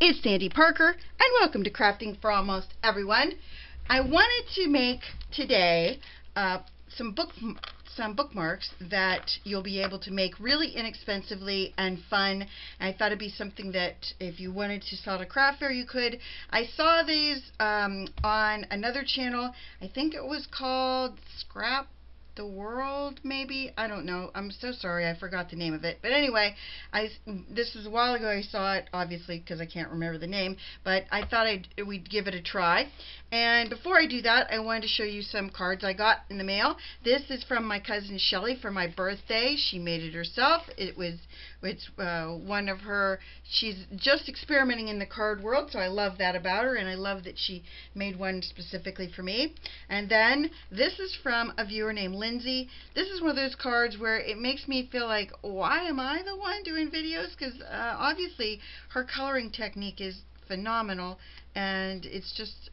It's Sandy Parker, and welcome to Crafting for Almost Everyone. I wanted to make today some bookmarks that you'll be able to make really inexpensively and fun. And I thought it'd be something that if you wanted to sell at a craft fair, you could. I saw these on another channel. I think it was called Scrapdaworld, maybe. I don't know. I'm so sorry. I forgot the name of it. But anyway, this was a while ago. I saw it, obviously, because I can't remember the name. But I thought we'd give it a try. And before I do that, I wanted to show you some cards I got in the mail. This is from my cousin Shelly for my birthday. She made it herself. It's one of her. She's just experimenting in the card world, so I love that about her, and I love that she made one specifically for me. And then this is from a viewer named Lindsay. This is one of those cards where it makes me feel like, why am I the one doing videos? Because obviously her coloring technique is phenomenal, and it's just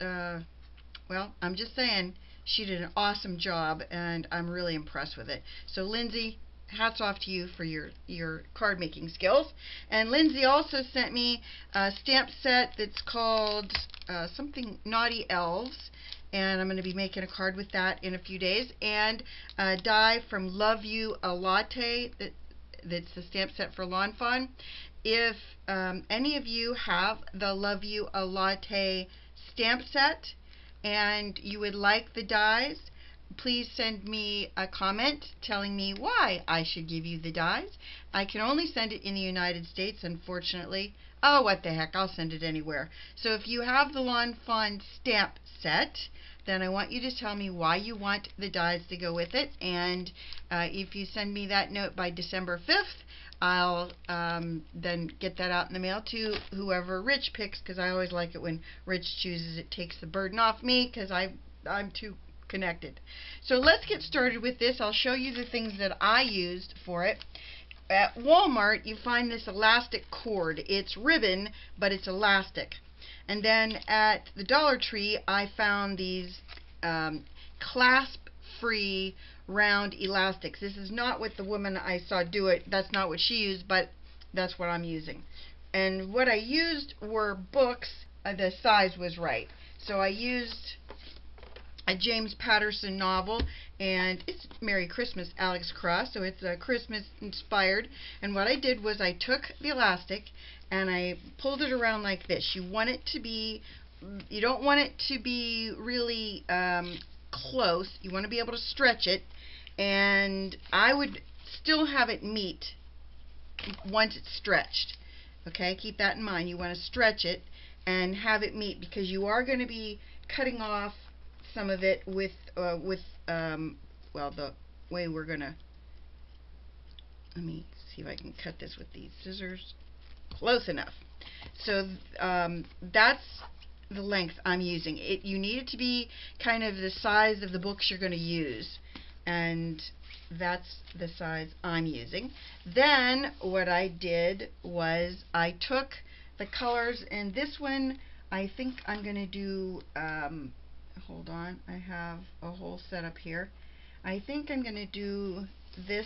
well, I'm just saying, she did an awesome job, and I'm really impressed with it. So Lindsay, hats off to you for your card making skills. And Lindsay also sent me a stamp set that's called something Naughty Elves, and I'm going to be making a card with that in a few days. And a die from Love You a Latte, that's the stamp set for Lawn Fawn. If any of you have the Love You a Latte stamp set and you would like the dies, please send me a comment telling me why I should give you the dies. I can only send it in the United States, unfortunately. Oh, what the heck, I'll send it anywhere. So if you have the Lawn Fawn stamp set, then I want you to tell me why you want the dies to go with it. And if you send me that note by December 5th, I'll then get that out in the mail to whoever Rich picks, because I always like it when Rich chooses. It takes the burden off me, because I'm too connected. So let's get started with this. I'll show you the things that I used for it. At Walmart, you find this elastic cord. It's ribbon, but it's elastic. And then at the Dollar Tree, I found these clasp-free round elastics. This is not what the woman I saw do it. That's not what she used, but that's what I'm using. And what I used were books. The size was right. So I used a James Patterson novel, and it's Merry Christmas, Alex Cross, so it's Christmas inspired. And what I did was I took the elastic and I pulled it around like this. You want it to be, you don't want it to be really close. You want to be able to stretch it, and I would still have it meet once it's stretched. Okay, keep that in mind. You want to stretch it and have it meet, because you are going to be cutting off some of it with well, the way we're gonna, let me see if I can cut this with these scissors. Close enough. So that's the length I'm using. You need it to be kind of the size of the books you're going to use, and that's the size I'm using. Then what I did was I took the colors, and this one I think I'm going to do hold on, I have a whole setup here. I think I'm going to do this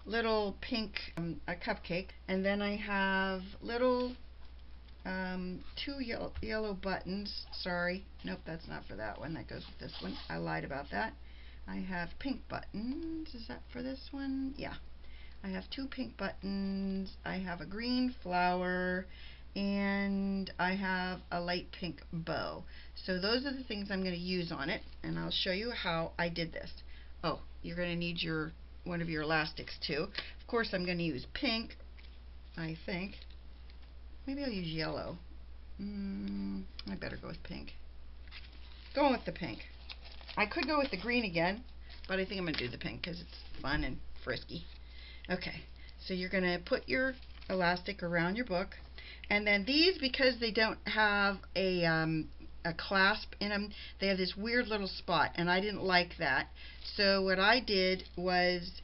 little pink a cupcake, and then I have little two yellow buttons. Sorry, nope, that's not for that one. That goes with this one. I lied about that. I have pink buttons. Is that for this one? Yeah. I have two pink buttons. I have a green flower, and I have a light pink bow. So those are the things I'm going to use on it, and I'll show you how I did this. Oh, you're going to need one of your elastics too. Of course, I'm going to use pink, I think. Maybe I'll use yellow. I better go with pink. Going with the pink. I could go with the green again, but I think I'm going to do the pink because it's fun and frisky. Okay, so you're going to put your elastic around your book, and then these, because they don't have a clasp in them, they have this weird little spot, and I didn't like that. So what I did was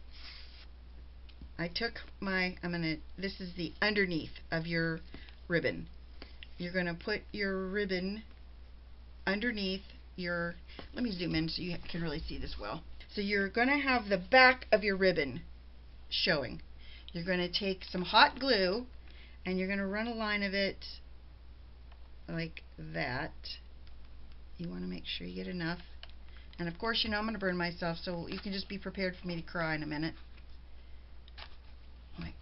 I took my, this is the underneath of your ribbon. You're going to put your ribbon underneath your, let me zoom in so you can really see this well. So you're going to have the back of your ribbon showing. You're going to take some hot glue, and you're going to run a line of it like that. You want to make sure you get enough. And of course, you know I'm going to burn myself, so you can just be prepared for me to cry in a minute. Like,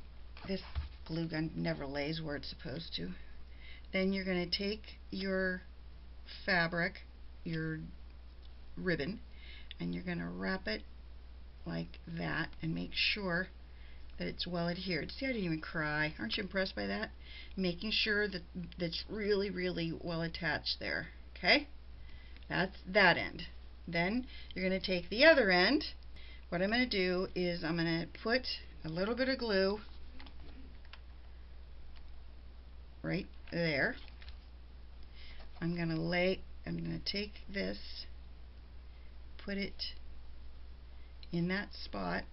this glue gun never lays where it's supposed to. Then you're going to take your fabric, your ribbon, and you're going to wrap it like that and make sure that it's well adhered. See, I didn't even cry. Aren't you impressed by that? Making sure that that's really, really well attached there. Okay? That's that end. Then you're going to take the other end. What I'm going to do is I'm going to put a little bit of glue right there. I'm going to take this, put it in that spot.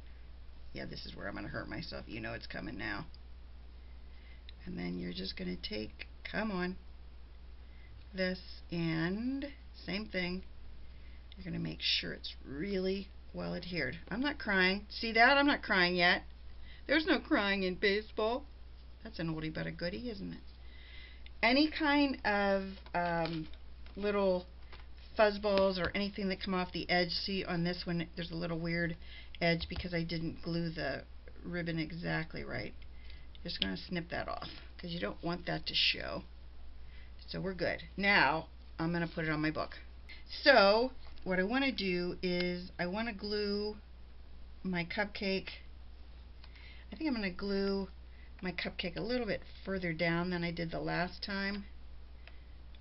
Yeah, this is where I'm going to hurt myself. You know it's coming now. And then you're just going to take, come on, this, and same thing. You're going to make sure it's really well adhered. I'm not crying. See that? I'm not crying yet. There's no crying in baseball. That's an oldie but a goodie, isn't it? Any kind of little fuzzballs or anything that come off the edge. See, on this one there's a little weird edge because I didn't glue the ribbon exactly right. Just going to snip that off because you don't want that to show. So we're good. Now I'm going to put it on my book. So what I want to do is I want to glue my cupcake. I think I'm going to glue my cupcake a little bit further down than I did the last time,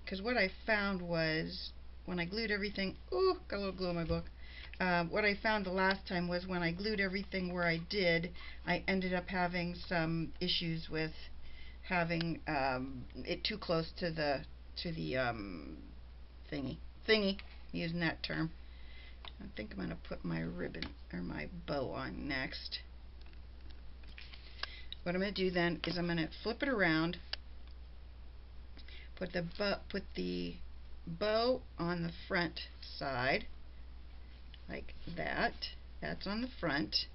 because what I found was when I glued everything, ooh, got a little glue in my book. What I found the last time was when I glued everything where I did, I ended up having some issues with having it too close to the thingy. I'm using that term. I think I'm going to put my ribbon or my bow on next. What I'm going to do then is I'm going to flip it around, put the bow on the front side, like that. That's on the front.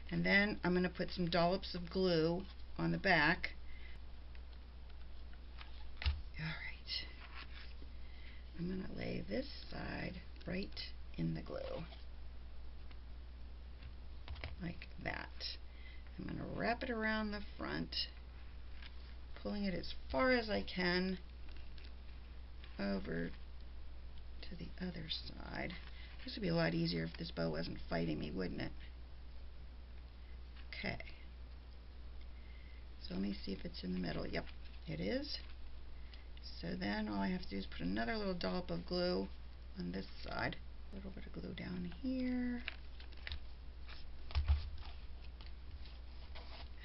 And then I'm going to put some dollops of glue on the back. Alright. I'm going to lay this side right in the glue. Like that. I'm going to wrap it around the front, pulling it as far as I can over to the other side. This would be a lot easier if this bow wasn't fighting me, wouldn't it? Okay. So let me see if it's in the middle. Yep, it is. So then all I have to do is put another little dollop of glue on this side. A little bit of glue down here.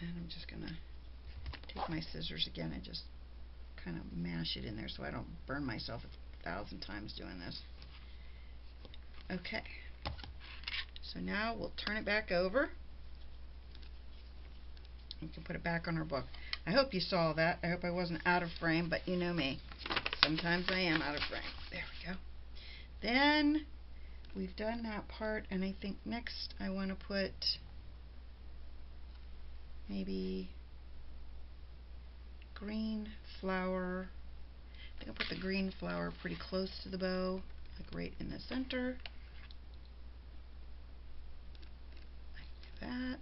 And I'm just going to take my scissors again and just kind of mash it in there so I don't burn myself 1,000 times doing this. Okay. So now we'll turn it back over. We can put it back on our book. I hope you saw that. I hope I wasn't out of frame, but you know me. Sometimes I am out of frame. There we go. Then we've done that part, and I think next I want to put maybe green flower. I think I'll put the green flower pretty close to the bow, like right in the center. Like that.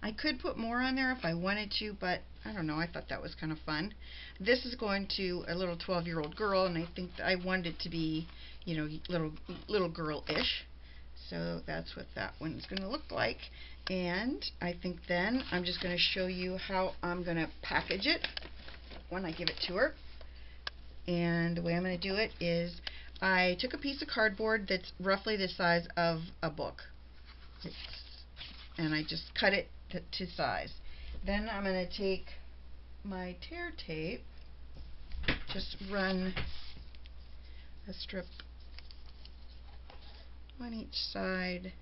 I could put more on there if I wanted to, but I don't know, I thought that was kind of fun. This is going to a little 12-year-old girl, and I think I wanted it to be, you know, little girl-ish. So that's what that one's going to look like. And I think then I'm just going to show you how I'm going to package it when I give it to her. And the way I'm going to do it is I took a piece of cardboard that's roughly the size of a book. And I just cut it to size. Then I'm going to take my tear tape, just run a strip on each side.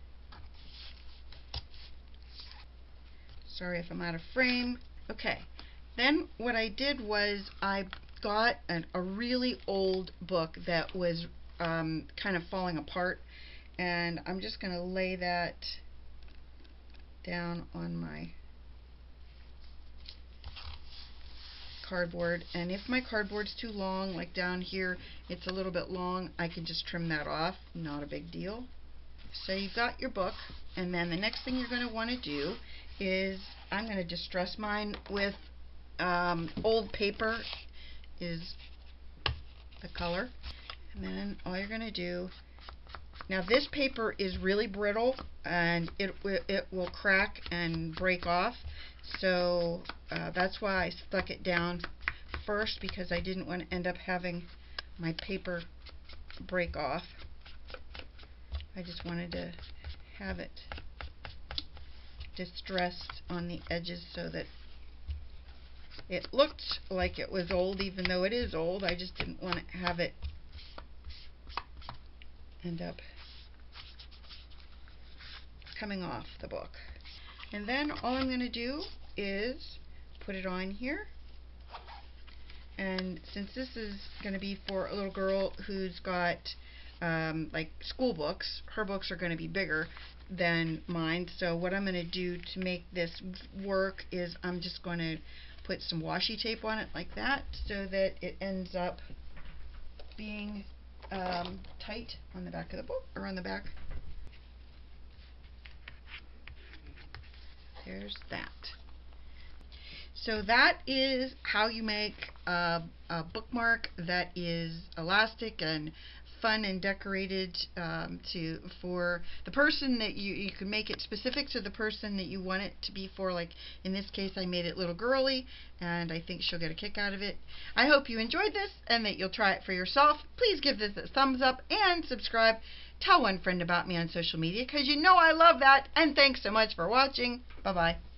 Sorry if I'm out of frame. Okay, then what I did was I got a really old book that was kind of falling apart, and I'm just going to lay that down on my cardboard, and if my cardboard's too long, like down here it's a little bit long, I can just trim that off, not a big deal. So you've got your book, and then the next thing you're going to want to do is, I'm going to distress mine with old paper is the color, and then all you're going to do, now this paper is really brittle and it will crack and break off, so that's why I stuck it down first, because I didn't want to end up having my paper break off. I just wanted to have it distressed on the edges so that it looked like it was old, even though it is old. I just didn't want to have it end up coming off the book. And then all I'm going to do is put it on here. And since this is going to be for a little girl who's got like school books, her books are going to be bigger than mine. So what I'm going to do to make this work is I'm just going to put some washi tape on it like that, so that it ends up being tight on the back of the book, or on the back. There's that. So that is how you make a bookmark that is elastic and fun and decorated for the person that you can make it specific to the person that you want it to be for. Like in this case, I made it little girly, and I think she'll get a kick out of it. I hope you enjoyed this and that you'll try it for yourself. Please give this a thumbs up and subscribe. Tell one friend about me on social media, because you know I love that. And thanks so much for watching. Bye-bye.